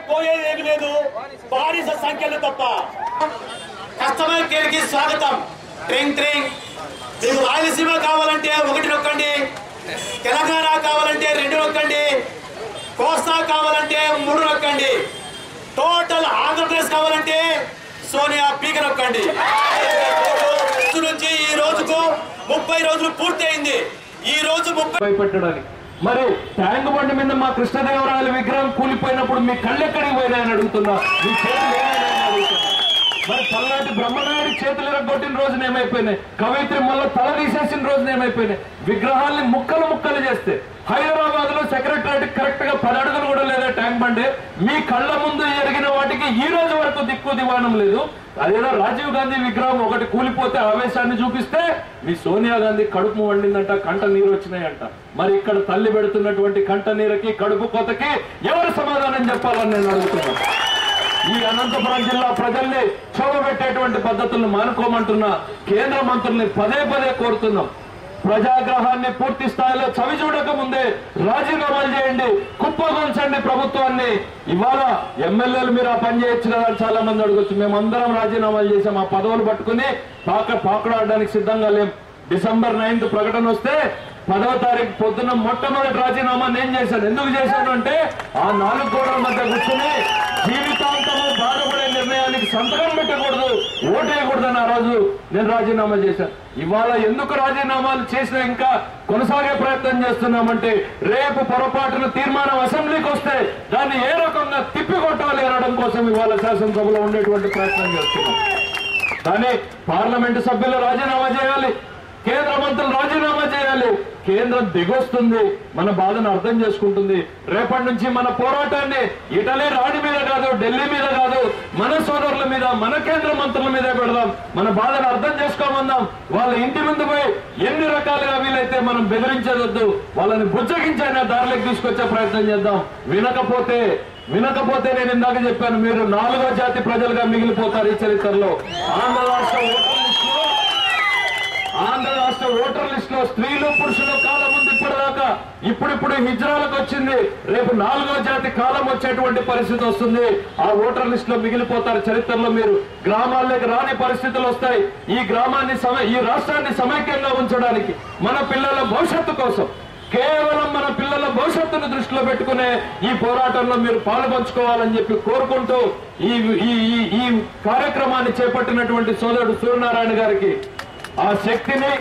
పోయేదేమి లేదు, బానిస సంఖ్యలు తప్ప. కస్టమర్ కేర్ కి స్వాగతం. ట్రింగ్ ట్రింగ్. మీకు రాయలసీమ కావాలంటే 1 నొక్కండి, తెలంగాణ కావాలంటే 2 నొక్కండి, కోస్తా కావాలంటే 3 నొక్కండి, టోటల్ ఆంధ్రప్రదేశ్ కావాలంటే సోనియా పీక నొక్కండి. నుంచి ఈ రోజుకు 30 రోజులు పూర్తి అయింది. ఈ రోజు 30 పెట్టడానికి మరి ట్యాంక్ బండి మీద మా కృష్ణదేవరాయల విగ్రహం కూలిపోయినప్పుడు మీ కళ్ళెక్కడికి పోయినాయని అడుగుతున్నా, మీ చేతులు ఏమైనాయని అడుగుతున్నా. మరి పల్నాటి బ్రహ్మనాయుడి చేతులు ఎరగొట్టిన రోజున ఏమైపోయినాయి, కవయిత్రి మళ్ళీ తల తీసేసిన రోజున ఏమైపోయినాయి. విగ్రహాల్ని ముక్కలు ముక్కలు చేస్తే హైదరాబాద్ లో సెక్రటరీ కరెక్ట్ గా 10 అడుగులు కూడా లేదా ట్యాంక్ బండి. మీ కళ్ళ ముందు జరిగిన వాటికి ఈ రోజు వరకు దిక్కు దివాణం లేదు. అదేదో రాజీవ్ గాంధీ విగ్రహం ఒకటి కూలిపోతే ఆవేశాన్ని చూపిస్తే మీ సోనియా గాంధీ కడుపు వండిందంట, కంట నీరు వచ్చినాయంట. మరి ఇక్కడ తల్లి పెడుతున్నటువంటి కంట నీరుకి కడుపు కోతకి ఎవరు సమాధానం చెప్పాలని నేను అడుగుతున్నాను. ఈ అనంతపురం జిల్లా ప్రజల్ని చోబెట్టేటువంటి పద్ధతులను మానుకోమంటున్నా. కేంద్ర మంత్రుల్ని పదే పదే కోరుతున్నాం, ప్రజాగ్రహాన్ని పూర్తి స్థాయిలో చవి చూడక ముందే రాజీనామాలు చేయండి, కుప్పగొల్చండి ప్రభుత్వాన్ని. ఇవాళ ఎమ్మెల్యేలు మీరు ఆ పని చేయొచ్చు కదా చాలా మంది అడగొచ్చు. మేమందరం రాజీనామాలు చేసాం, ఆ పదవులు పట్టుకుని పాకులాడడానికి సిద్ధంగా లేం. డిసెంబర్ 9th ప్రకటన వస్తే 10వ తారీఖు పొద్దున్న మొట్టమొదటి రాజీనామా నేను చేశాను. ఎందుకు చేశాను అంటే ఆ 4 గోడల మధ్య కూర్చుని జీవితాంతము బాధపడే నిర్ణయానికి సంతకం పెట్టకూడదు, ఓటేయకూడదని ఆ రోజు నేను రాజీనామా చేశాను. ఇవాళ ఎందుకు రాజీనామాలు చేసినా ఇంకా కొనసాగే ప్రయత్నం చేస్తున్నామంటే రేపు పొరపాటున తీర్మానం అసెంబ్లీకి వస్తే దాన్ని ఏ రకంగా తిప్పికొట్టాలి అనడం కోసం ఇవాళ శాసనసభలో ఉండేటువంటి ప్రయత్నం చేస్తున్నాం. కానీ పార్లమెంటు సభ్యులు రాజీనామా చేయాలి, కేంద్ర మంత్రులు రాజీనామా చేయాలి. కేంద్రం దిగొస్తుంది, మన బాధను అర్థం చేసుకుంటుంది. రేపటి నుంచి మన పోరాటాన్ని ఇటలీ రాణి మీద కాదు, ఢిల్లీ మీద కాదు, మన సోదరుల మీద, మన కేంద్ర మంత్రుల మీదే పెడదాం. మన బాధను అర్థం చేసుకోమందాం. వాళ్ళ ఇంటి ముందు పోయి ఎన్ని రకాలుగా వీలైతే మనం బెదిరించేదొద్దు, వాళ్ళని బుజ్జగించైనా దారిలోకి తీసుకొచ్చే ప్రయత్నం చేద్దాం. వినకపోతే నేను ఇందాక చెప్పాను, మీరు 4వ జాతి ప్రజలుగా మిగిలిపోతారు ఈ చరిత్రలో. ఆంధ్ర రాష్ట్ర ఓటర్ లిస్ట్ లో స్త్రీలు పురుషులు కాలం ఉంది ఇప్పటిదాకా. ఇప్పుడు హిజ్రాలకు వచ్చింది, రేపు 4వ జాతి కాలం వచ్చేటువంటి పరిస్థితి వస్తుంది. ఆ ఓటర్ లిస్ట్ లో మిగిలిపోతారు చరిత్రలో. మీరు గ్రామాల్లోకి రాని పరిస్థితులు వస్తాయి. ఈ రాష్ట్రాన్ని సమైక్యంగా ఉంచడానికి, మన పిల్లల భవిష్యత్తు కోసం, కేవలం మన పిల్లల భవిష్యత్తును దృష్టిలో పెట్టుకునే ఈ పోరాటంలో మీరు పాలుపంచుకోవాలని చెప్పి కోరుకుంటూ ఈ కార్యక్రమాన్ని చేపట్టినటువంటి సోదరుడు సూర్యనారాయణ గారికి ఆ శక్తిని,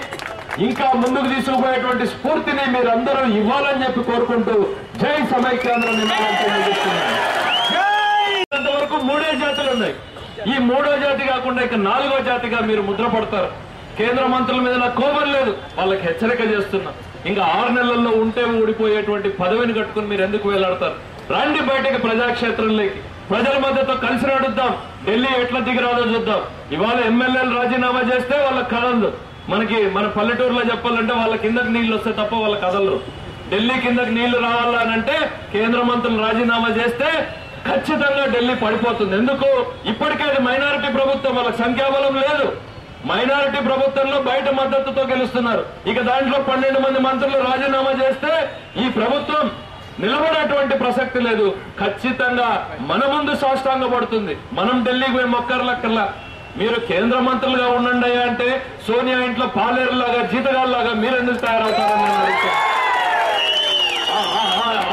ఇంకా ముందుకు తీసుకుపోయేటువంటి స్ఫూర్తిని మీరందరూ ఇవ్వాలని చెప్పి కోరుకుంటూ జై సమైక్యాంధ్ర ఇంతవరకు 3 జాతులు ఉన్నాయి. ఈ 3వ జాతి కాకుండా ఇక 4వ జాతిగా మీరు ముద్రపడతారు. కేంద్ర మంత్రుల మీద నాకు కోపం లేదు, వాళ్ళకి హెచ్చరిక చేస్తున్నా. ఇంకా 6 నెలల్లో ఉంటే ఊడిపోయేటువంటి పదవిని కట్టుకుని మీరు ఎందుకు వేలాడతారు? రండి బయటకి ప్రజాక్షేత్రంలోకి, ప్రజల మధ్యతో కలిసి నడుద్దాం. ఢిల్లీ ఎట్లా దిగిరాదో చూద్దాం. ఇవాళ ఎమ్మెల్యేలు రాజీనామా చేస్తే వాళ్ళకి కదలదు. మన పల్లెటూరులో చెప్పాలంటే వాళ్ళ కిందకి నీళ్లు వస్తే తప్ప వాళ్ళ కదలరు. ఢిల్లీ కిందకి నీళ్లు రావాలనంటే కేంద్ర మంత్రులు రాజీనామా చేస్తే ఖచ్చితంగా ఢిల్లీ పడిపోతుంది. ఎందుకు? ఇప్పటికే అది మైనారిటీ ప్రభుత్వం, వాళ్ళకి సంఖ్యాబలం లేదు. మైనారిటీ ప్రభుత్వంలో బయట మద్దతుతో గెలుస్తున్నారు. ఇక దాంట్లో 12 మంది మంత్రులు రాజీనామా చేస్తే ఈ ప్రభుత్వం నిలబడేటువంటి ప్రసక్తి లేదు. ఖచ్చితంగా మన ముందు సాష్టాంగ పడుతుంది. మనం ఢిల్లీకి పోయి మొక్కర్లక్కర్లా. మీరు కేంద్ర మంత్రులుగా ఉండండి అంటే సోనియా ఇంట్లో పాలేరులాగా, జీతగాళ్ళలాగా మీరెందుకు తయారవుతారని నేను అడుగుతాను.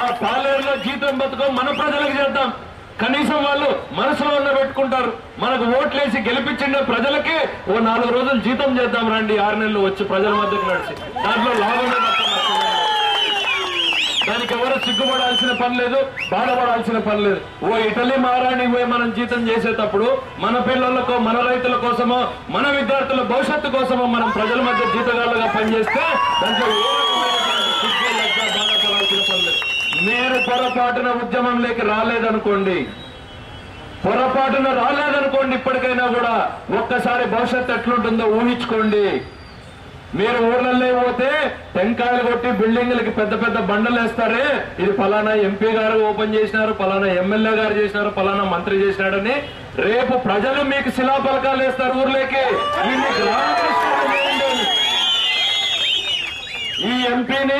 ఆ పాలేరులో జీతం బతుకో మన ప్రజలకు చేద్దాం. కనీసం వాళ్ళు మనసులో ఉన్న పెట్టుకుంటారు. మనకు ఓట్లేసి గెలిపించిన ప్రజలకి ఓ 4 రోజులు జీతం చేద్దాం రండి, 6 నెలలు వచ్చి ప్రజల మధ్యకు నడిచి. దాంట్లో లాభమే దానికి ఎవరు సిగ్గుపడాల్సిన పని లేదు, బాధపడాల్సిన పని లేదు. ఓ ఇటలీ మహారాణి పోయి మనం జీతం చేసేటప్పుడు మన పిల్లలకో, మన రైతుల కోసమో, మన విద్యార్థుల భవిష్యత్తు కోసమో మనం ప్రజల మధ్య జీతగాళ్ళగా పనిచేస్తే దాంట్లో బాధపడాల్సిన పని లేదు. నేను పొరపాటున ఉద్యమంలోకి రాలేదనుకోండి, ఇప్పటికైనా కూడా ఒక్కసారి భవిష్యత్తు ఎట్లుంటుందో ఊహించుకోండి. మీరు ఊర్లలో పోతే టెంకాయలు కొట్టి బిల్డింగ్లకి పెద్ద పెద్ద బండలు వేస్తారే, ఇది ఫలానా ఎంపీ గారు ఓపెన్ చేసినారు, ఫలానా ఎమ్మెల్యే గారు చేసినారు, ఫలానా మంత్రి చేసినాడని రేపు ప్రజలు మీకు శిలాఫలకాలు వేస్తారు ఊర్లోకి. ఈ ఎంపీని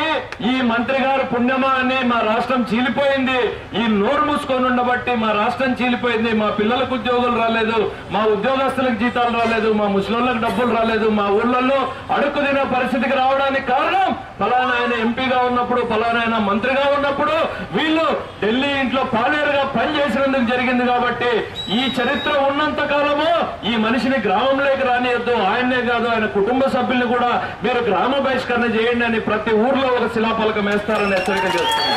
ఈ మంత్రి గారు పుణ్యమా అని మా రాష్ట్రం చీలిపోయింది. ఈ నోరు మూసుకొని ఉండబట్టి మా రాష్ట్రం చీలిపోయింది. మా పిల్లలకు ఉద్యోగులు రాలేదు, మా ఉద్యోగస్తులకు జీతాలు రాలేదు, మా ముసలోళ్ళకి డబ్బులు రాలేదు. మా ఊళ్ళల్లో అడుక్కు తినే పరిస్థితికి రావడానికి కారణం ఫలానా ఆయన ఎంపీగా ఉన్నప్పుడు, ఫలానా ఆయన మంత్రిగా ఉన్నప్పుడు వీళ్ళు ఢిల్లీ ఇంట్లో పాలేరుగా పనిచేసినందుకు జరిగింది. కాబట్టి ఈ చరిత్ర ఉన్నంత కాలము ఈ మనిషిని గ్రామంలోకి రానియద్దు. ఆయన్నే కాదు, ఆయన కుటుంబ సభ్యుల్ని కూడా మీరు గ్రామ బహిష్కరణ చేయండి అని ప్రతి ఊర్లో ఒక శిలాఫలకం వేస్తారని హెచ్చరిక చేస్తున్నా.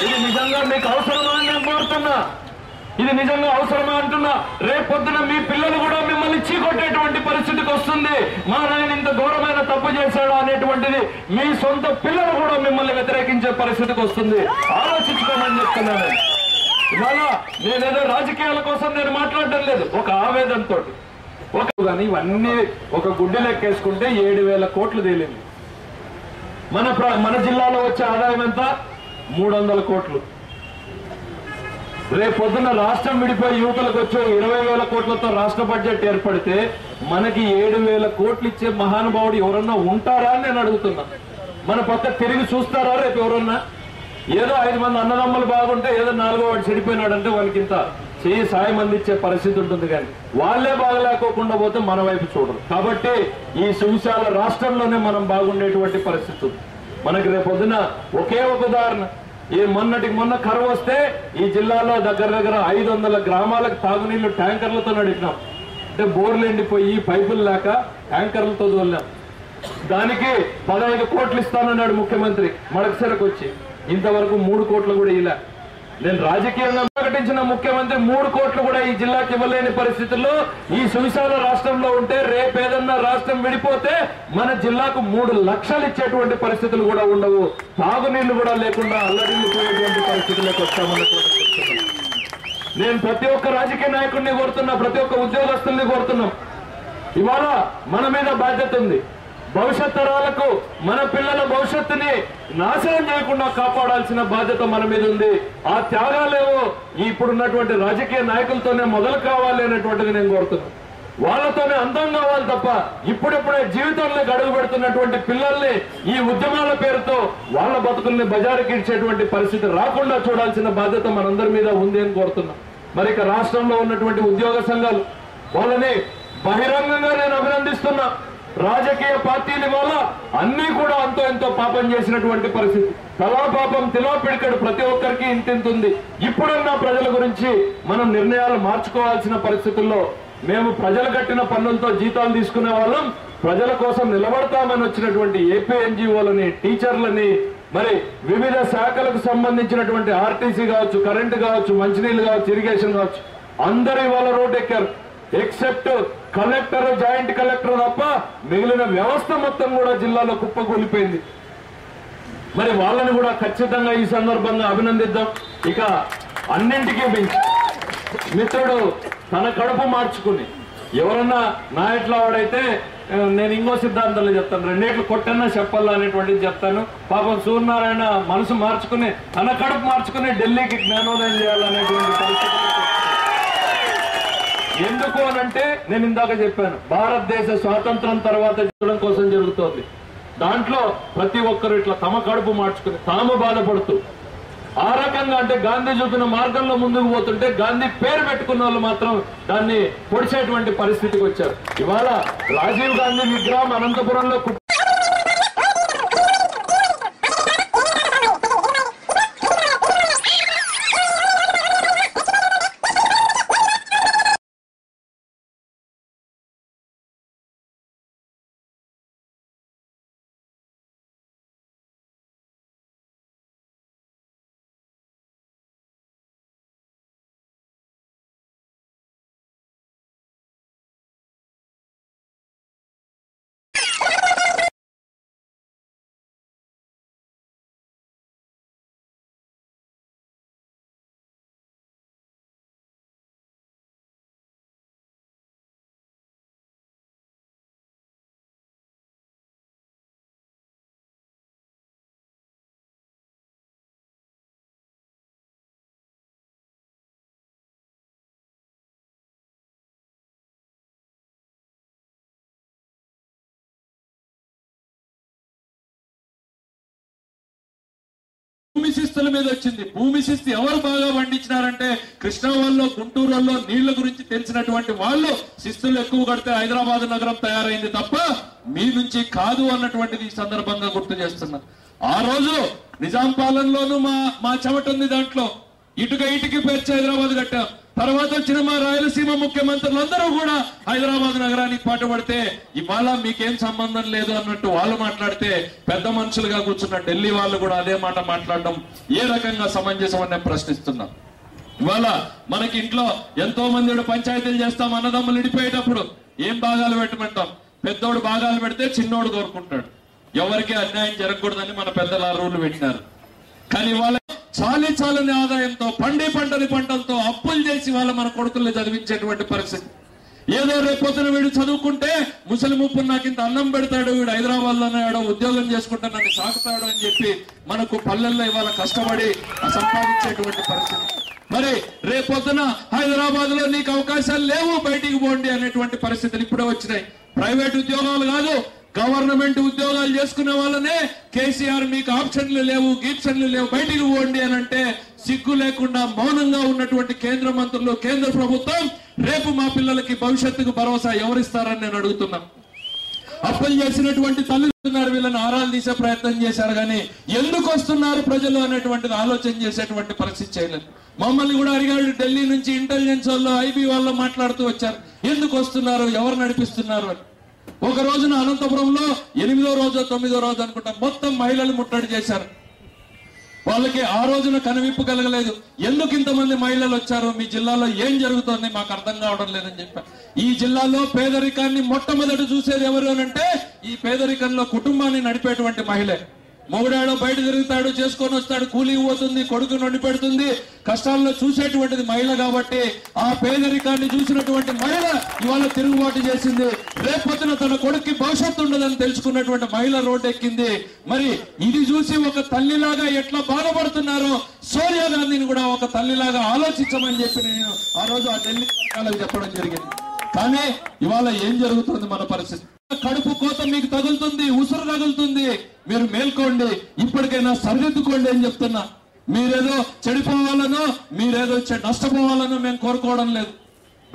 ఇది నిజంగా మీకు అవసరమా అని నేను కోరుతున్నా. ఇది నిజంగా అవసరమా అంటున్నా. రేపొద్దున మీ పిల్లలు కూడా మిమ్మల్ని చీకొట్టేటువంటి పరిస్థితికి వస్తుంది. మా నాయన ఇంత ఘోరమైన తప్పు చేశాడు అనేటువంటిది మీ సొంత పిల్లలు కూడా మిమ్మల్ని వ్యతిరేకించే పరిస్థితికి వస్తుంది. ఆలోచించుకోమని చెప్తున్నాను. ఇవాళ నేనేదో రాజకీయాల కోసం నేను మాట్లాడటం లేదు, ఒక ఆవేదనతో. కానీ ఇవన్నీ ఒక గుడ్డి లెక్కేసుకుంటే 7,000 కోట్లు తేలింది. మన జిల్లాలో వచ్చే ఆదాయం ఎంత? 300 కోట్లు. రేపొద్దున రాష్ట్రం విడిపోయి యువతలకు వచ్చే 20,000 కోట్లతో రాష్ట్ర బడ్జెట్ ఏర్పడితే మనకి 7,000 కోట్లు ఇచ్చే మహానుభావుడు ఎవరన్నా ఉంటారా అని నేను అడుగుతున్నా. మన పక్క తిరిగి చూస్తారా రేపు ఎవరన్నా? ఏదో 5 మంది అన్నదమ్ములు బాగుంటే ఏదో 4వ వాడు చెడిపోయినాడంటే వాళ్ళకి ఇంత చేయి సాయం అందించే పరిస్థితి ఉంటుంది. కానీ వాళ్లే బాగలేకోకుండా పోతే మన వైపు చూడరు. కాబట్టి ఈ సువిశాల రాష్ట్రంలోనే మనం బాగుండేటువంటి పరిస్థితి ఉంది. మనకి రేపొద్దున ఒకే ఒక ఉదాహరణ, ఈ మొన్న కరువు వస్తే ఈ జిల్లాలో దగ్గర 500 గ్రామాలకు తాగునీళ్లు ట్యాంకర్లతో నడిపినాం. అంటే బోర్లు ఎండిపోయి పైపులు లేక ట్యాంకర్లతో తోలినాం. దానికి 15 కోట్లు ఇస్తానన్నాడు ముఖ్యమంత్రి మడకసరకు వచ్చి. ఇంతవరకు 3 కోట్లు కూడా ఇలా. నేను రాజకీయంగా ప్రకటించిన ముఖ్యమంత్రి 3 కోట్లు కూడా ఈ జిల్లాకి ఇవ్వలేని పరిస్థితుల్లో ఈ సువిశాల రాష్ట్రంలో ఉంటే రేపేదన్నా రాష్ట్రం విడిపోతే మన జిల్లాకు 3 లక్షలు ఇచ్చేటువంటి పరిస్థితులు కూడా ఉండవు. తాగునీళ్లు కూడా లేకుండా అల్లడిల్లిపోయేటువంటి పరిస్థితులకు వస్తామన్నటువంటి. నేను ప్రతి ఒక్క రాజకీయ నాయకుడిని కోరుతున్నా, ప్రతి ఒక్క ఉద్యోగస్తుల్ని కోరుతున్నాం. ఇవాళ మన మీద బాధ్యత ఉంది. భవిష్యత్ తరాలకు మన పిల్లల భవిష్యత్తుని నాశనం చేయకుండా కాపాడాల్సిన బాధ్యత మన మీద ఉంది. ఆ త్యాగాలేవో ఇప్పుడున్నటువంటి రాజకీయ నాయకులతోనే మొదలు కావాలి అనేటువంటిది నేను కోరుతున్నాను. వాళ్లతోనే అందం కావాలి తప్ప ఇప్పుడిప్పుడే జీవితంలో గడుగు పెడుతున్నటువంటి పిల్లల్ని ఈ ఉద్యమాల పేరుతో వాళ్ళ బతుకుల్ని బజారుకి ఇచ్చేటువంటి పరిస్థితి రాకుండా చూడాల్సిన బాధ్యత మనందరి మీద ఉంది అని కోరుతున్నాం. మరి ఇక రాష్ట్రంలో ఉన్నటువంటి ఉద్యోగ సంఘాలు వాళ్ళని బహిరంగంగా నేను అభినందిస్తున్నా. రాజకీయ పార్టీల వల్ల అన్ని కూడా అంతో ఎంతో పాపం చేసినటువంటి పరిస్థితి. తలా పాపం తిలా పిడికడు ప్రతి ఒక్కరికి ఇంతింతుంది. ఇప్పుడన్నా ప్రజల గురించి మనం నిర్ణయాలు మార్చుకోవాల్సిన పరిస్థితుల్లో మేము ప్రజలు కట్టిన పన్నులతో జీతాలు తీసుకునే వాళ్ళం. ప్రజల కోసం నిలబడతామని వచ్చినటువంటి ఏపీ ఎన్జిఓలని, టీచర్లని, మరి వివిధ శాఖలకు సంబంధించినటువంటి ఆర్టీసీ కావచ్చు, కరెంటు కావచ్చు, మంచినీళ్లు కావచ్చు, ఇరిగేషన్ కావచ్చు, అందరూ ఇవాళ రోడ్ ఎక్కారు. ఎక్సెప్ట్ కలెక్టర్, జాయింట్ కలెక్టర్ తప్ప మిగిలిన వ్యవస్థ మొత్తం కూడా జిల్లాలో కుప్పకూలిపోయింది. మరి వాళ్ళని కూడా ఖచ్చితంగా ఈ సందర్భంగా అభినందిద్దాం. ఇక అన్నింటికీ మించి మిత్రుడు తన కడుపు మార్చుకుని ఎవరన్నా నా ఎట్లా వాడైతే నేను ఇంకో సిద్ధాంతాలు చెప్తాను, 2 ఏట్లు కొట్టన్నా చెప్పాలా అనేటువంటిది చెప్తాను. పాపం సూర్యనారాయణ మనసు మార్చుకుని తన కడుపు మార్చుకుని ఢిల్లీకి జ్ఞానోదయం చేయాలనేటువంటి పరిస్థితి. ఎందుకు అనంటే నేను ఇందాక చెప్పాను, భారతదేశ స్వాతంత్రం తర్వాత చూడడం కోసం జరుగుతోంది. దాంట్లో ప్రతి ఒక్కరు ఇట్లా తమ కడుపు మార్చుకుని తాము బాధపడుతూ ఆ రకంగా అంటే గాంధీ చూపిన మార్గంలో ముందుకు పోతుంటే గాంధీ పేరు పెట్టుకున్న వాళ్ళు మాత్రం దాన్ని పొడిచేటువంటి పరిస్థితికి వచ్చారు. ఇవాళ రాజీవ్ గాంధీ విగ్రహం అనంతపురంలో శిస్తుల మీద వచ్చింది. భూమి శిస్తు ఎవరు బాగా పండించినారంటే కృష్ణా వాళ్ళు, గుంటూరు వాళ్ళు, నీళ్ల గురించి తెలిసినటువంటి వాళ్ళు శిస్తులు ఎక్కువ కడితే హైదరాబాద్ నగరం తయారైంది తప్ప మీ నుంచి కాదు అన్నటువంటిది ఈ సందర్భంగా గుర్తు చేస్తున్నా. ఆ రోజు నిజాం పాలనలోనూ మా చెమట ఉంది, దాంట్లో ఇటుకి పేర్చి హైదరాబాద్ కట్టాం. తర్వాత వచ్చిన మా రాయలసీమ ముఖ్యమంత్రులందరూ కూడా హైదరాబాద్ నగరానికి పాటుపడితే ఇవాళ మీకేం సంబంధం లేదు అన్నట్టు వాళ్ళు మాట్లాడితే పెద్ద మనుషులుగా కూర్చున్న ఢిల్లీ వాళ్ళు కూడా అదే మాట మాట్లాడడం ఏ రకంగా సమంజసం అని నేను ప్రశ్నిస్తున్నాం. ఇవాళ మనకి ఇంట్లో ఎంతో మంది పంచాయతీలు చేస్తాం, అన్నదమ్ములు ఇడిపోయేటప్పుడు ఏం భాగాలు పెట్టమంటాం. పెద్దోడు భాగాలు పెడితే చిన్నోడు కోరుకుంటాడు. ఎవరికి అన్యాయం జరగకూడదని మన పెద్దల రూలు పెట్టినారు. కానీ వాళ్ళ చాలని ఆదాయంతో పంటని పంటలతో అప్పులు చేసి వాళ్ళ మన కొడుకుల్ని చదివించేటువంటి పరిస్థితి. ఏదో రేపొద్దున వీడు చదువుకుంటే ముసలి ముప్పు నాకు ఇంత అన్నం పెడతాడు, వీడు హైదరాబాద్ లోనే ఉద్యోగం చేసుకుంటే నన్ను సాకుతాడు అని చెప్పి మనకు పల్లెల్లో ఇవాళ కష్టపడి సంపాదించేటువంటి పరిస్థితి. మరి రేపొద్దున హైదరాబాద్ లో నీకు అవకాశాలు లేవు, బయటికి పోండి అనేటువంటి పరిస్థితులు ఇప్పుడే వచ్చినాయి. ప్రైవేట్ ఉద్యోగాలు కాదు, గవర్నమెంట్ ఉద్యోగాలు చేసుకునే వాళ్ళనే కేసీఆర్ మీకు ఆప్షన్లు లేవు, గీప్షన్లు లేవు, బయటికి పోండి అని అంటే సిగ్గు లేకుండా మౌనంగా ఉన్నటువంటి కేంద్ర మంత్రులు, కేంద్ర ప్రభుత్వం రేపు మా పిల్లలకి భవిష్యత్తుకు భరోసా ఎవరిస్తారని నేను అడుగుతున్నా. అప్పులు చేసినటువంటి తల్లిదండ్రులు వీళ్ళని ఆరాలు తీసే ప్రయత్నం చేశారు, కానీ ఎందుకు వస్తున్నారు ప్రజలు అనేటువంటిది ఆలోచన చేసేటువంటి పరిస్థితి చేయలేదు. మమ్మల్ని కూడా అడిగాడు, ఢిల్లీ నుంచి ఇంటెలిజెన్స్ వాళ్ళు, ఐబీ వాళ్ళు మాట్లాడుతూ వచ్చారు, ఎందుకు వస్తున్నారు, ఎవరు నడిపిస్తున్నారు అని. ఒక రోజున అనంతపురంలో 8వ రోజు 9వ రోజు అనుకుంటా మొత్తం మహిళలు ముట్టడి చేశారు. వాళ్ళకి ఆ రోజున కనువిప్పు కలగలేదు. ఎందుకు ఇంతమంది మహిళలు వచ్చారు, మీ జిల్లాలో ఏం జరుగుతోంది మాకు అర్థం కావడం లేదని చెప్పారు. ఈ జిల్లాలో పేదరికాన్ని మొట్టమొదటి చూసేది ఎవరు అనంటే ఈ పేదరికంలో కుటుంబాన్ని నడిపేటువంటి మహిళే. మొగుడాడో బయట తిరుగుతాడు, చేసుకొని వస్తాడు, కూలీ పోతుంది, కొడుకు నొండి పెడుతుంది, కష్టాల్లో చూసేటువంటిది మహిళ. కాబట్టి ఆ పేదరికాన్ని చూసినటువంటి మహిళ ఇవాళ తిరుగుబాటు చేసింది. రేపొద్దున తన కొడుక్కి భవిష్యత్తు ఉండదని తెలుసుకున్నటువంటి మహిళ రోడ్డు ఎక్కింది. మరి ఇది చూసి ఒక తల్లిలాగా ఎట్లా బాధపడుతున్నారో సోనియా గాంధీని కూడా ఒక తల్లిలాగా ఆలోచించమని చెప్పి నేను ఆ రోజు ఆ ఢిల్లీ సర్కార్లకు చెప్పడం జరిగింది. కానీ ఇవాళ ఏం జరుగుతుంది మన పరిస్థితి? కడుపు కోత మీకు తగులుతుంది, ఉసురు తగులుతుంది, మీరు మేల్కోండి, ఇప్పటికైనా సరిదిద్దుకోండి అని చెప్తున్నా. మీరేదో చెడిపోవాలనో మీరేదో నష్టపోవాలనో మేము కోరుకోవడం లేదు.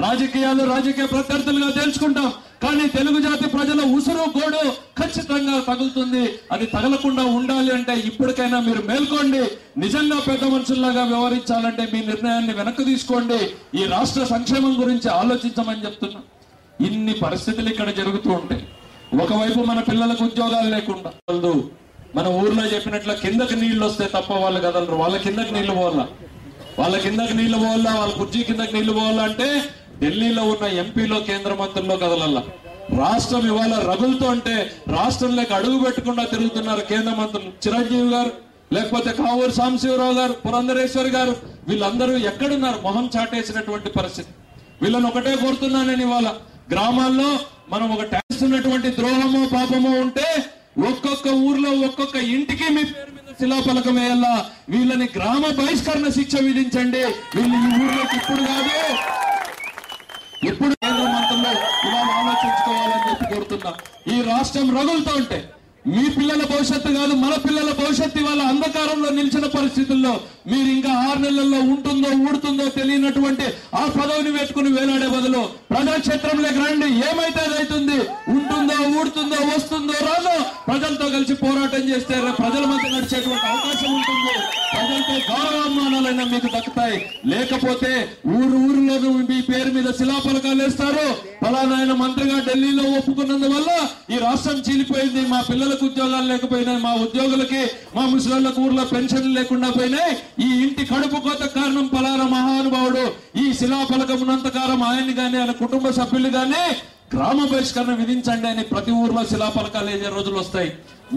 రాజకీయాలు రాజకీయ ప్రత్యర్థులుగా తెలుసుకుంటాం, కానీ తెలుగు జాతి ప్రజల ఉసురు గోడు ఖచ్చితంగా తగులుతుంది. అది తగలకుండా ఉండాలి అంటే ఇప్పటికైనా మీరు మేల్కోండి. నిజంగా పెద్ద మనుషుల్లాగా వ్యవహరించాలంటే మీ నిర్ణయాన్ని వెనక్కి తీసుకోండి. ఈ రాష్ట్ర సంక్షేమం గురించి ఆలోచించమని చెప్తున్నా. ఇన్ని పరిస్థితులు ఇక్కడ జరుగుతూ ఉంటాయి. ఒకవైపు మన పిల్లలకు ఉద్యోగాలు లేకుండా, మన ఊర్లో చెప్పినట్లు కిందకి నీళ్లు వస్తే తప్ప వాళ్ళు కదలరు. వాళ్ళ కిందకి నీళ్లు పోవాలా, వాళ్ళ కుర్చీ కిందకి నీళ్లు పోవాలా అంటే ఢిల్లీలో ఉన్న ఎంపీలో, కేంద్ర మంత్రుల్లో కదలల్లా. రాష్ట్రం ఇవాళ రగులుతో అంటే రాష్ట్రంలోకి అడుగు పెట్టకుండా తిరుగుతున్నారు కేంద్ర మంత్రులు. చిరంజీవి గారు, లేకపోతే కావూరు సాంబశివరావు గారు, పురంధరేశ్వరి గారు, వీళ్ళందరూ ఎక్కడున్నారు? మొహం చాటేసినటువంటి పరిస్థితి. వీళ్ళని ఒకటే కోరుతున్నానని ఇవాళ గ్రామాల్లో మనం ఒక ట్యాక్స్ ఉన్నటువంటి ద్రోహమో పాపమో ఉంటే ఒక్కొక్క ఊర్లో ఒక్కొక్క ఇంటికి మీ పేరు మీద శిలాఫలకం వేయాలా. వీళ్ళని గ్రామ బహిష్కరణ శిక్ష విధించండి. వీళ్ళు ఈ ఊర్లోకి ఇప్పుడు కాదు, ఇప్పుడు కేంద్ర మంత్రులు ఇవాళ ఆలోచించుకోవాలని చెప్పి కోరుతున్నా. ఈ రాష్ట్రం రగులుతూ ఉంటే మీ పిల్లల భవిష్యత్తు కాదు, మన పిల్లల భవిష్యత్తు ఇవాళ అంధకారంలో నిలిచిన పరిస్థితుల్లో మీరు ఇంకా 6 నెలల్లో ఉంటుందో ఊడుతుందో తెలియనటువంటి ఆ పదవిని పెట్టుకుని వేలాడే బదులు ప్రజాక్షేత్రంలోకి రండి. ఏమైతే అదైతుంది, ఉంటుందో ఊడుతుందో వస్తుందో రాదో ప్రజలతో కలిసి పోరాటం చేస్తే ప్రజల మధ్య నడిచేటువంటి అవకాశం ఉంటుంది. ప్రజలతో గౌరవామానాలైనా మీకు దక్కుతాయి. లేకపోతే ఊరిలోనూ మీ పేరు మీద శిలాఫలకాలు వేస్తారు. ఫలానా ఆయన మంత్రిగా ఢిల్లీలో ఒప్పుకున్నందువల్ల ఈ రాష్ట్రం చీలిపోయింది, మా పిల్లలకు ఉద్యోగాలు లేకపోయినాయి, మా ఉద్యోగులకి, మా ముసలిళ్ళకు ఊర్లో పెన్షన్లు లేకుండా పోయినాయి, ఈ ఇంటి కడుపు కోత కారణం ఫలానా మహానుభావుడు, ఈ శిలాఫలకం ఉన్నంతకాలం ఆయన్ని గాని ఆయన కుటుంబ సభ్యులు గాని గ్రామ బహిష్కరణ విధించండి అని ప్రతి ఊర్లో శిలాఫలకాలు వేసే రోజులు వస్తాయి.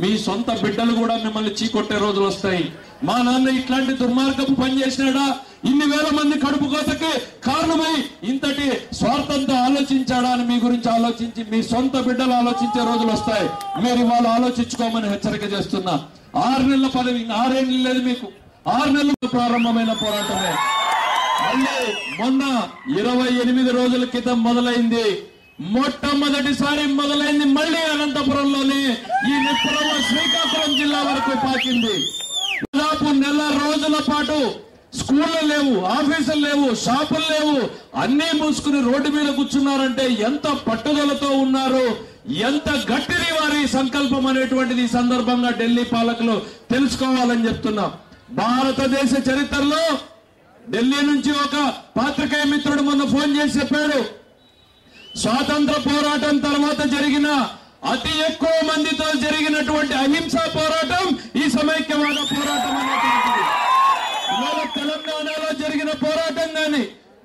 మీ సొంత బిడ్డలు కూడా మిమ్మల్ని చీకొట్టే రోజులు వస్తాయి. మా నాన్న ఇట్లాంటి దుర్మార్గపు పని చేసినాడా, ఇన్ని వేల మంది కడుపు కోతకి కారణమై ఇంతటి స్వార్థంతో ఆలోచించాడా అని మీ గురించి ఆలోచించి మీ సొంత బిడ్డలు ఆలోచించే రోజులు వస్తాయి. మీరు ఇవాళ ఆలోచించుకోమని హెచ్చరిక చేస్తున్నా. 6 నెలల పదవి, 6 ఏళ్ళు లేదు మీకు, 6 నెలలకు ప్రారంభమైన పోరాటమే. మళ్ళీ మొన్న 28 రోజుల క్రితం మొదలైంది. మొట్టమొదటిసారి మొదలైంది మళ్ళీ అనంతపురంలోనే. ఈ నిప్పురవ శ్రీకాకుళం జిల్లా వరకు పాకింది. దాదాపు నెల రోజుల పాటు స్కూళ్ళు లేవు, ఆఫీసులు లేవు, షాపులు లేవు, అన్నీ మూసుకుని రోడ్డు మీద కూర్చున్నారంటే ఎంత పట్టుదలతో ఉన్నారు, ఎంత గట్టిది వారి సంకల్పం అనేటువంటిది ఈ సందర్భంగా ఢిల్లీ పాలకులు తెలుసుకోవాలని చెప్తున్నాం. భారతదేశ చరిత్రలో ఢిల్లీ నుంచి ఒక పాత్రికేయ మిత్రుడు మొన్న ఫోన్ చేసి చెప్పాడు, స్వాతంత్ర పోరాటం తర్వాత జరిగిన అతి ఎక్కువ మందితో జరిగినటువంటి అహింసా పోరాటం ఈ సమైక్యవాద పోరాటం అనేటువంటిది. ఇవాళ తెలంగాణలో జరిగిన పోరాటం గాని,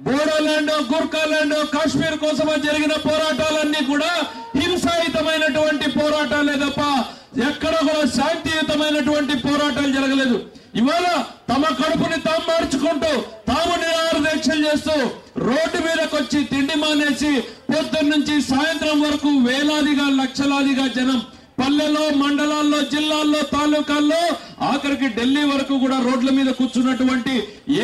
బోడోల్యాండ్, గుర్ఖాల్యాండ్, కాశ్మీర్ కోసం జరిగిన పోరాటాలన్నీ కూడా హింసాయుతమైనటువంటి పోరాటాలే తప్ప ఎక్కడ కూడా శాంతియుతమైనటువంటి పోరాటాలు జరగలేదు. ఇవాళ తమ కడుపుని తాము మార్చుకుంటూ, తాము నిరాహార దీక్షలు చేస్తూ రోడ్డు మీదకి వచ్చి తిండి మానేసి పొద్దున్న నుంచి సాయంత్రం వరకు వేలాదిగా, లక్షలాదిగా జనం పల్లెల్లో, మండలాల్లో, జిల్లాల్లో, తాలూకాల్లో, ఆఖరికి ఢిల్లీ వరకు కూడా రోడ్ల మీద కూర్చున్నటువంటి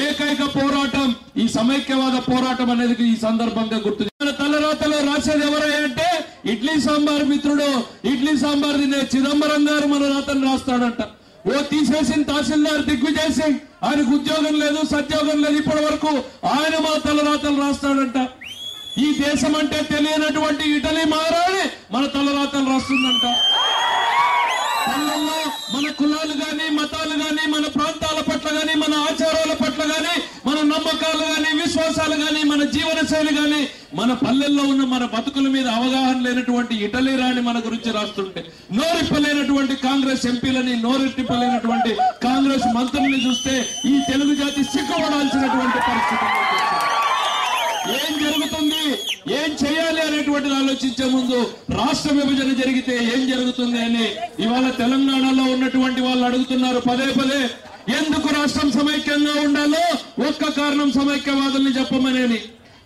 ఏకైక పోరాటం ఈ సమైక్యవాద పోరాటం అనేది ఈ సందర్భంగా గుర్తు. తలరాతలో రాసేది ఎవరంటే ఇడ్లీ సాంబార్ మిత్రుడు, ఇడ్లీ సాంబార్ తినే చిదంబరం గారు మన రాతను రాస్తాడంట. ఓ తీసేసిన తహసీల్దార్ దిగ్విజయ్ సింగ్, ఆయనకు ఉద్యోగం లేదు, సద్యోగం లేదు, ఇప్పటి వరకు ఆయన మా తలరాతలు రాస్తాడంట. ఈ దేశం అంటే తెలియనటువంటి ఇటలీ మహారాణి మన తలరాతలు రాస్తుందంట. పల్లెల్లో మన కులాలు గాని, మతాలు గాని, మన ప్రాంతాల పట్ల గాని, మన ఆచారాల పట్ల గాని, మన నమ్మకాలు గాని, విశ్వాసాలు గాని, మన జీవన శైలి గాని, మన పల్లెల్లో ఉన్న మన బతుకుల మీద అవగాహన లేనటువంటి ఇటలీ రాణి మన గురించి రాస్తుంటే, నోరిప్పలేనటువంటి కాంగ్రెస్ ఎంపీలని, నోరెట్టిప్పలేనటువంటి కాంగ్రెస్ మంత్రుల్ని చూస్తే ఈ తెలుగు జాతి సిగ్గుపడాల్సినటువంటి పరిస్థితి. ఏం జరుగుతుంది, ఏం చేయాలి అనేటువంటిది ఆలోచించే ముందు రాష్ట్ర విభజన జరిగితే ఏం జరుగుతుంది అని ఇవాళ తెలంగాణలో ఉన్నటువంటి వాళ్ళు అడుగుతున్నారు పదే పదే. ఎందుకు రాష్ట్రం సమైక్యంగా ఉండాలో ఒక్క కారణం సమైక్యవాదుల్ని చెప్పమనేది.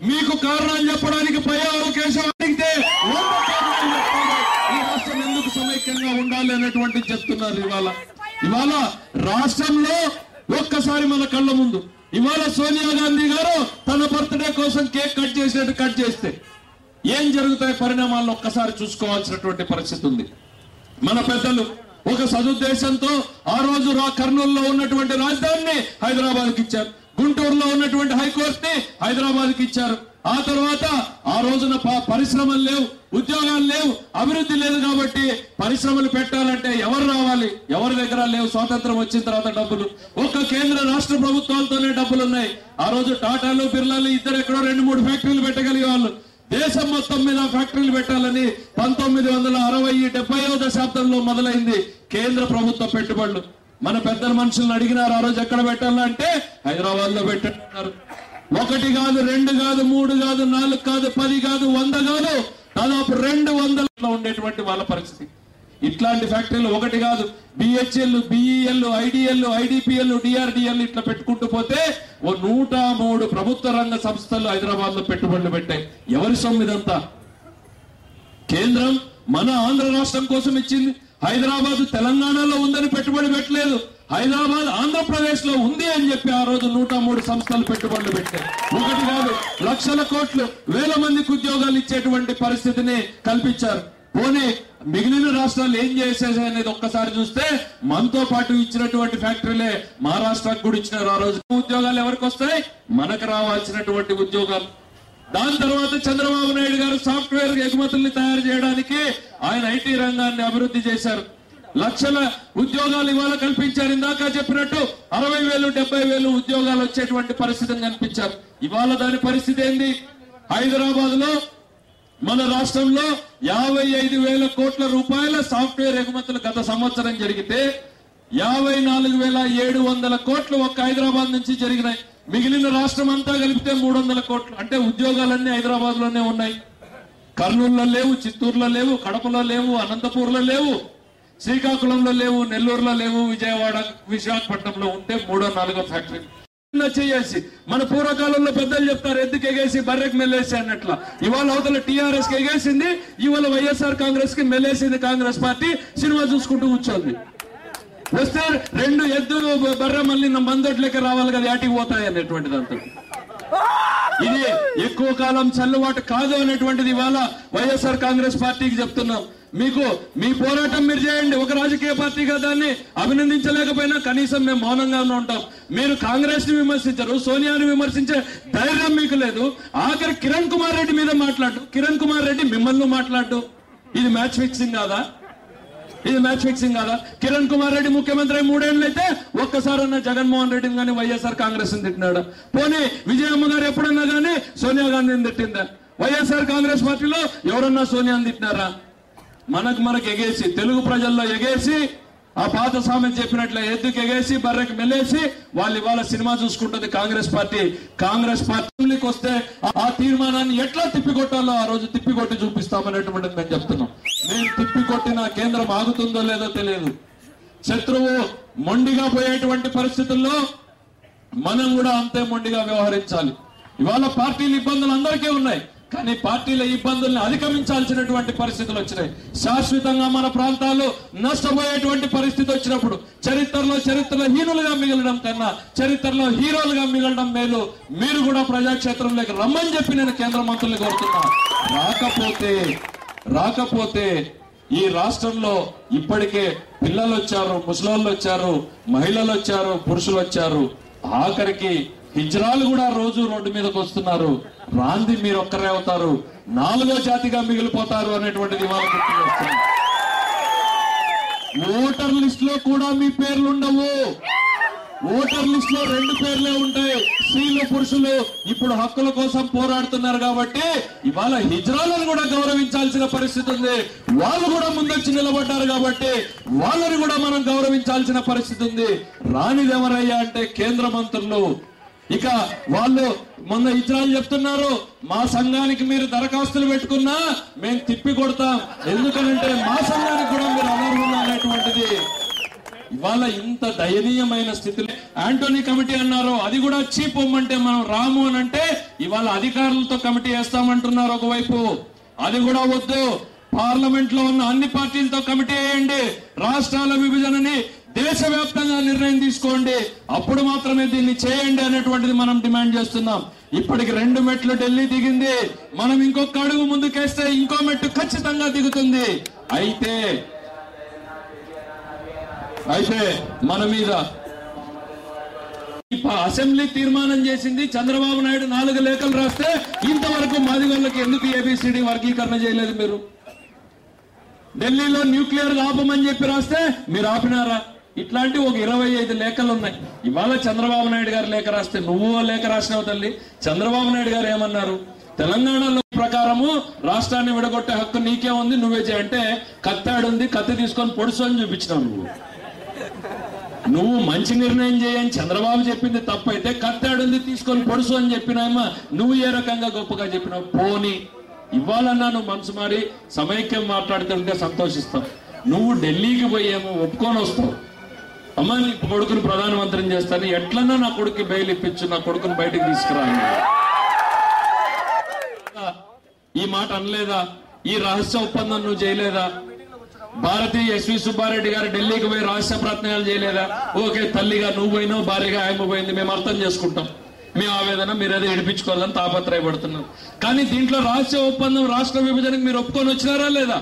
మీకు కారణాలు చెప్పడానికి పై అవకాశం అడిగితే ఈ రాష్ట్రం ఎందుకు సమైక్యంగా ఉండాలి అనేటువంటిది చెప్తున్నారు. ఇవాళ రాష్ట్రంలో ఒక్కసారి మన కళ్ళ ముందు ఇవాళ సోనియా గాంధీ గారు తన బర్త్డే కోసం కేక్ కట్ చేసినట్టు కట్ చేస్తే ఏం జరుగుతాయి పరిణామాలను ఒక్కసారి చూసుకోవాల్సినటువంటి పరిస్థితి ఉంది. మన పెద్దలు ఒక సదుద్దేశంతో ఆ రోజు కర్నూలులో ఉన్నటువంటి రాజధానిని హైదరాబాద్కి ఇచ్చారు, గుంటూరులో ఉన్నటువంటి హైకోర్టుని హైదరాబాద్కి ఇచ్చారు. ఆ తర్వాత ఆ రోజున పరిశ్రమలు లేవు, ఉద్యోగాలు లేవు, అభివృద్ధి లేదు. కాబట్టి పరిశ్రమలు పెట్టాలంటే ఎవరు రావాలి, ఎవరి దగ్గర లేవు. స్వాతంత్రం వచ్చిన తర్వాత డబ్బులు ఒక్క కేంద్ర రాష్ట్ర ప్రభుత్వాలతోనే డబ్బులు ఉన్నాయి. ఆ రోజు టాటాలు, బిర్లాలు ఇద్దరు ఎక్కడో 2-3 ఫ్యాక్టరీలు పెట్టగలిగే వాళ్ళు. దేశం మొత్తం మీద ఫ్యాక్టరీలు పెట్టాలని 1960-70వ దశాబ్దంలో మొదలైంది కేంద్ర ప్రభుత్వ పెట్టుబడులు. మన పెద్దల మనుషులను అడిగినారు ఆ రోజు ఎక్కడ పెట్టాలంటే హైదరాబాద్ లో పెట్టారు. 1 కాదు, 2 కాదు, 3 కాదు, 4 కాదు, 10 కాదు, 100 కాదు, దాదాపు 200 ఉండేటువంటి వాళ్ళ పరిస్థితి. ఇట్లాంటి ఫ్యాక్టరీలు 1 కాదు, BHEL, BEL, IDL, IDPL, DRDL ఇట్లా పెట్టుకుంటూ పోతే 103 ప్రభుత్వ రంగ సంస్థలు హైదరాబాద్ లో పెట్టుబడులు పెట్టాయి. ఎవరి సొమ్ము ఇదంతా? కేంద్రం మన ఆంధ్ర రాష్ట్రం కోసం ఇచ్చింది. హైదరాబాద్ తెలంగాణలో ఉందని పెట్టుబడి పెట్టలేదు, హైదరాబాద్ ఆంధ్రప్రదేశ్ లో ఉంది అని చెప్పి ఆ రోజు 103 సంస్థలు పెట్టుబడులు పెట్టాయి. 1 కాదు, లక్షల కోట్లు, వేల మందికి ఉద్యోగాలు ఇచ్చేటువంటి పరిస్థితిని కల్పించారు. పోనీ మిగిలిన రాష్ట్రాలు ఏం చేసేది అనేది ఒక్కసారి చూస్తే మనతో పాటు ఇచ్చినటువంటి ఫ్యాక్టరీలే మహారాష్ట్రకు కూడా ఇచ్చినారు. ఆ రోజు ఉద్యోగాలు ఎవరికి వస్తాయి? మనకు రావాల్సినటువంటి ఉద్యోగాలు. దాని తర్వాత చంద్రబాబు నాయుడు గారు సాఫ్ట్వేర్ ఎగుమతుల్ని తయారు చేయడానికి ఆయన ఐటీ రంగాన్ని అభివృద్ధి చేశారు. లక్షల ఉద్యోగాలు ఇవాళ కల్పించారు. ఇందాక చెప్పినట్టు 60,000, 70,000 ఉద్యోగాలు వచ్చేటువంటి పరిస్థితిని కల్పించారు. ఇవాళ దాని పరిస్థితి ఏంది? హైదరాబాద్ లో మన రాష్ట్రంలో 55,000 కోట్ల రూపాయల సాఫ్ట్వేర్ ఎగుమతులు గత సంవత్సరం జరిగితే 54,700 కోట్లు ఒక్క హైదరాబాద్ నుంచి జరిగినాయి. మిగిలిన రాష్ట్రం అంతా కలిపితే 300 కోట్లు. అంటే ఉద్యోగాలన్నీ హైదరాబాద్ లోనే ఉన్నాయి. కర్నూలులో లేవు, చిత్తూరులో లేవు, కడపలో లేవు, అనంతపూర్లో లేవు, శ్రీకాకుళంలో లేవు, నెల్లూరులో లేవు, విజయవాడ, విశాఖపట్నంలో ఉంటే 3వ 4వ ఫ్యాక్టరీ చేసి మన పూర్వకాలంలో పెద్దలు చెప్తారు ఎందుకు ఎగేసి బర్రెకి మెల్లేసి అన్నట్ల. ఇవాళ అవతల టీఆర్ఎస్ కి ఎగేసింది, ఇవాళ వైఎస్ఆర్ కాంగ్రెస్ కి మెల్లేసింది. కాంగ్రెస్ పార్టీ సినిమా చూసుకుంటూ కూర్చోండి. వస్తే 2 ఎద్దులు బర్రె మళ్ళీ మందొట్లకి రావాలి కదా, యాటికి పోతాయి అనేటువంటిది అంతా. ఇది ఎక్కువ కాలం చల్లుబాటు కాదు అనేటువంటిది ఇవాళ వైఎస్ఆర్ కాంగ్రెస్ పార్టీకి చెప్తున్నాం. మీకు మీ పోరాటం మీరు చేయండి. ఒక రాజకీయ పార్టీగా దాన్ని అభినందించలేకపోయినా కనీసం మేము మౌనంగానే ఉంటాం. మీరు కాంగ్రెస్ ని విమర్శించరు, సోనియాని విమర్శించే ధైర్యం మీకు లేదు. ఆఖరి కిరణ్ కుమార్ రెడ్డి మీద మాట్లాడు, కిరణ్ కుమార్ రెడ్డి మిమ్మల్ని మాట్లాడు. ఇది మ్యాచ్ ఫిక్సింగ్ కాదా? ఇది మ్యాచ్ ఫిక్సింగ్ కాదా? కిరణ్ కుమార్ రెడ్డి ముఖ్యమంత్రి 3 ఏళ్ళు అయితే ఒక్కసారన్నా జగన్మోహన్ రెడ్డిని కానీ వైఎస్ఆర్ కాంగ్రెస్ ని తిట్టినాడు? పోనీ విజయమ్మ గారు ఎప్పుడన్నా కానీ సోనియా గాంధీని తిట్టిందా? వైఎస్ఆర్ కాంగ్రెస్ పార్టీలో ఎవరన్నా సోనియాని తిట్టినారా? మనకు ఎగేసి, తెలుగు ప్రజల్లో ఎగేసి, ఆ పాత సామెత చెప్పినట్లే ఎద్దుకు ఎగేసి బర్రెకి మెల్లేసి వాళ్ళు ఇవాళ సినిమా చూసుకుంటుంది కాంగ్రెస్ పార్టీ. కాంగ్రెస్ పార్టీకి వస్తే ఆ తీర్మానాన్ని ఎట్లా తిప్పికొట్టాలో ఆ రోజు తిప్పికొట్టి చూపిస్తామనేటువంటిది మేము చెప్తున్నాం. మేము తిప్పికొట్టిన కేంద్రం ఆగుతుందో లేదో తెలియదు. శత్రువు మొండిగా పోయేటువంటి పరిస్థితుల్లో మనం కూడా అంతే మొండిగా వ్యవహరించాలి. ఇవాళ పార్టీల ఇబ్బందులు అందరికీ ఉన్నాయి, కానీ పార్టీల ఇబ్బందుల్ని అధిగమించాల్సినటువంటి పరిస్థితులు వచ్చినాయి. శాశ్వతంగా మన ప్రాంతాలు నష్టపోయేటువంటి పరిస్థితి వచ్చినప్పుడు చరిత్రలో హీనులుగా మిగలడం కన్నా చరిత్రలో హీరోలుగా మిగలడం మేలు. మీరు కూడా ప్రజాక్షేత్రంలోకి రమ్మని చెప్పి నేను కేంద్ర మంత్రులు కోరుతున్నా. రాకపోతే ఈ రాష్ట్రంలో ఇప్పటికే పిల్లలు వచ్చారు, ముసలోళ్ళు వచ్చారు, మహిళలు వచ్చారు, పురుషులు వచ్చారు, ఆఖరికి హిజ్రాలు కూడా రోజు రోడ్డు మీదకి వస్తున్నారు. రాంది మీరు ఒక్కరే అవుతారు, 4వ జాతిగా మిగిలిపోతారు అనేటువంటిది ఇవాళ గుర్తుకు వస్తుంది. ఓటర్ లిస్ట్ లో కూడా మీ పేర్లు ఉండవు. ఓటర్ లిస్ట్ లో 2 పేర్లే ఉంటాయి. స్త్రీలు పురుషులు ఇప్పుడు హక్కుల కోసం పోరాడుతున్నారు కాబట్టి ఇవాళ హిజ్రాలను కూడా గౌరవించాల్సిన పరిస్థితి ఉంది. వాళ్ళు కూడా ముందొచ్చి నిలబడ్డారు కాబట్టి వాళ్ళని కూడా మనం గౌరవించాల్సిన పరిస్థితి ఉంది. రానిదెవరయ్యా అంటే కేంద్ర మంత్రులు. ఇక వాళ్ళు మొన్న హిజ్రాలు చెప్తున్నారు, మా సంఘానికి మీరు దరఖాస్తులు పెట్టుకున్నా మేము తిప్పి కొడతాం, ఎందుకనంటే మా సంఘానికి కూడా మీరు అనర్హులు అనేటువంటిది. ఇవాళ ఇంత దయనీయమైన స్థితిలో యాంటోనీ కమిటీ అన్నారు, అది కూడా చీప్ అంటే మనం రాము అని అంటే ఇవాళ అధికారులతో కమిటీ వేస్తామంటున్నారు. ఒకవైపు అది కూడా వద్దు, పార్లమెంట్ లో ఉన్న అన్ని పార్టీలతో కమిటీ వేయండి, రాష్ట్రాల విభజనని దేశవ్యాప్తంగా నిర్ణయం తీసుకోండి, అప్పుడు మాత్రమే దీన్ని చేయండి అనేటువంటిది మనం డిమాండ్ చేస్తున్నాం. ఇప్పటికి 2 మెట్లు ఢిల్లీ దిగింది, మనం ఇంకొక అడుగు ముందుకేస్తే ఇంకో మెట్టు ఖచ్చితంగా దిగుతుంది. అయితే మన మీద అసెంబ్లీ తీర్మానం చేసింది, చంద్రబాబు నాయుడు 4 లేఖలు రాస్తే ఇంతవరకు మాదిగోళ్ళకి ఎందుకు ABCD వర్గీకరణ చేయలేదు? మీరు ఢిల్లీలో న్యూక్లియర్ ఆపమని చెప్పి రాస్తే మీరు ఆపినారా? ఇట్లాంటి ఒక 25 లేఖలు ఉన్నాయి. ఇవాళ చంద్రబాబు నాయుడు గారు లేఖ రాస్తే నువ్వు లేఖ రాసినావు తల్లి. చంద్రబాబు నాయుడు గారు ఏమన్నారు? తెలంగాణలో ప్రకారము రాష్ట్రాన్ని విడగొట్టే హక్కు నీకే ఉంది, నువ్వే చేయంటే కత్తాడుంది, కత్తి తీసుకొని పొడుసు అని చూపించినావు. నువ్వు మంచి నిర్ణయం చేయని చంద్రబాబు చెప్పింది తప్పైతే కత్తాడుంది తీసుకొని పొడుసు అని చెప్పినామా, నువ్వు ఏ రకంగా గొప్పగా చెప్పినావు? పోనీ ఇవ్వాలన్నా నువ్వు మనసు మారి సమైక్యం మాట్లాడుతుంటే సంతోషిస్తావు. నువ్వు ఢిల్లీకి పోయేమో ఒప్పుకొని వస్తావు, అమ్మ నీ కొడుకుని ప్రధానమంత్రిని చేస్తాను, ఎట్లన్నా నా కొడుకు బెయిల్ ఇప్పించు, నా కొడుకుని బయటకు తీసుకురా. ఈ మాట అనలేదా? ఈ రహస్య ఒప్పందం నువ్వు చేయలేదా? భారతి SV సుబ్బారెడ్డి గారు ఢిల్లీకి పోయి రహస్య ప్రయత్నాలు చేయలేదా? ఓకే, తల్లిగా నువ్వు పోయినావు, భార్యగా ఆయన పోయింది, మేము అర్థం చేసుకుంటాం మీ ఆవేదన, మీరు ఏదో ఏడిపించుకోవాలని తాపత్రయపడుతున్నారు. కానీ దీంట్లో రహస్య ఒప్పందం, రాష్ట్ర విభజనకు మీరు ఒప్పుకొని వచ్చినారా లేదా?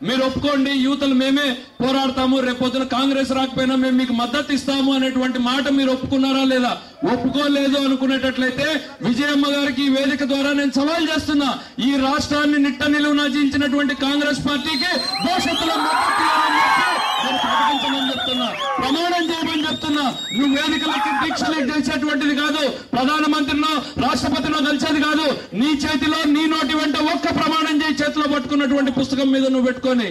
మీరు ఒప్పుకోండి, యువతలు మేమే పోరాడతాము, రేపొద్దున కాంగ్రెస్ రాకపోయినా మేము మీకు మద్దతు ఇస్తాము అనేటువంటి మాట మీరు ఒప్పుకున్నారా లేదా? ఒప్పుకోలేదు అనుకునేటట్లయితే విజయమ్మ గారికి ఈ వేదిక ద్వారా నేను సవాల్ చేస్తున్నా, ఈ రాష్ట్రాన్ని నిట్ట నిలువునా జించినటువంటి కాంగ్రెస్ పార్టీకి భవిష్యత్తులో ప్రకటించమని చెప్తున్నా, ప్రమాణం చేయమని చెప్తున్నా. నువ్వు వేదికలకి దీక్షలు చేసేటువంటిది కాదు, ప్రధానమంత్రిలో రాష్ట్రపతిలో కలిసేది కాదు. నీ చేతిలో నీ నోటి వెంట ఒక్క ప్రమాణం చేయి, చేతిలో పట్టుకున్నటువంటి పుస్తకం మీద నువ్వు పెట్టుకొని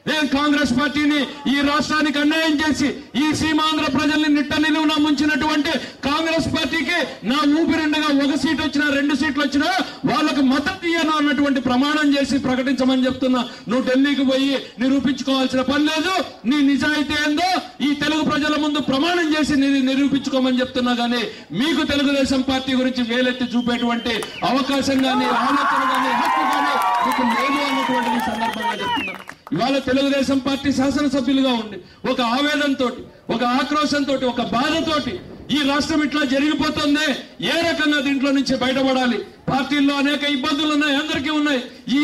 నేను కాంగ్రెస్ పార్టీని ఈ రాష్ట్రానికి అన్యాయం చేసి ఈ సీమాంధ్ర ప్రజల్ని నిట్ట నిలువునా ముంచినటువంటి కాంగ్రెస్ పార్టీకి నా ఊపిరిండగా 1 సీట్ వచ్చినా 2 సీట్లు వచ్చినా వాళ్ళకు మద్దతు ఇయ్యను అన్నటువంటి ప్రమాణం చేసి ప్రకటించమని చెప్తున్నా. నువ్వు ఢిల్లీకి పోయి నిరూపించుకోవాల్సిన పని లేదు. నీ నిజాయితీ ఏందో ఈ తెలుగు ప్రజల ముందు ప్రమాణం చేసి నిరూపించుకోమని చెప్తున్నా. కానీ మీకు తెలుగుదేశం పార్టీ గురించి వేలెత్తి చూపేటువంటి అవకాశం కానీ ఆలోచన కానీ హక్కు కానీ మీకు లేదు అన్నటువంటి సందర్భంగా చెప్తున్నా. ఇవాళ తెలుగుదేశం పార్టీ శాసనసభ్యులుగా ఉండి ఒక ఆవేదనతో, ఒక ఆక్రోశంతో, ఒక బాధతోటి ఈ రాష్ట్రం ఇట్లా జరిగిపోతుంది, ఏ రకంగా దీంట్లో నుంచి బయటపడాలి? పార్టీల్లో అనేక ఇబ్బందులు ఉన్నాయి, అందరికీ ఉన్నాయి. ఈ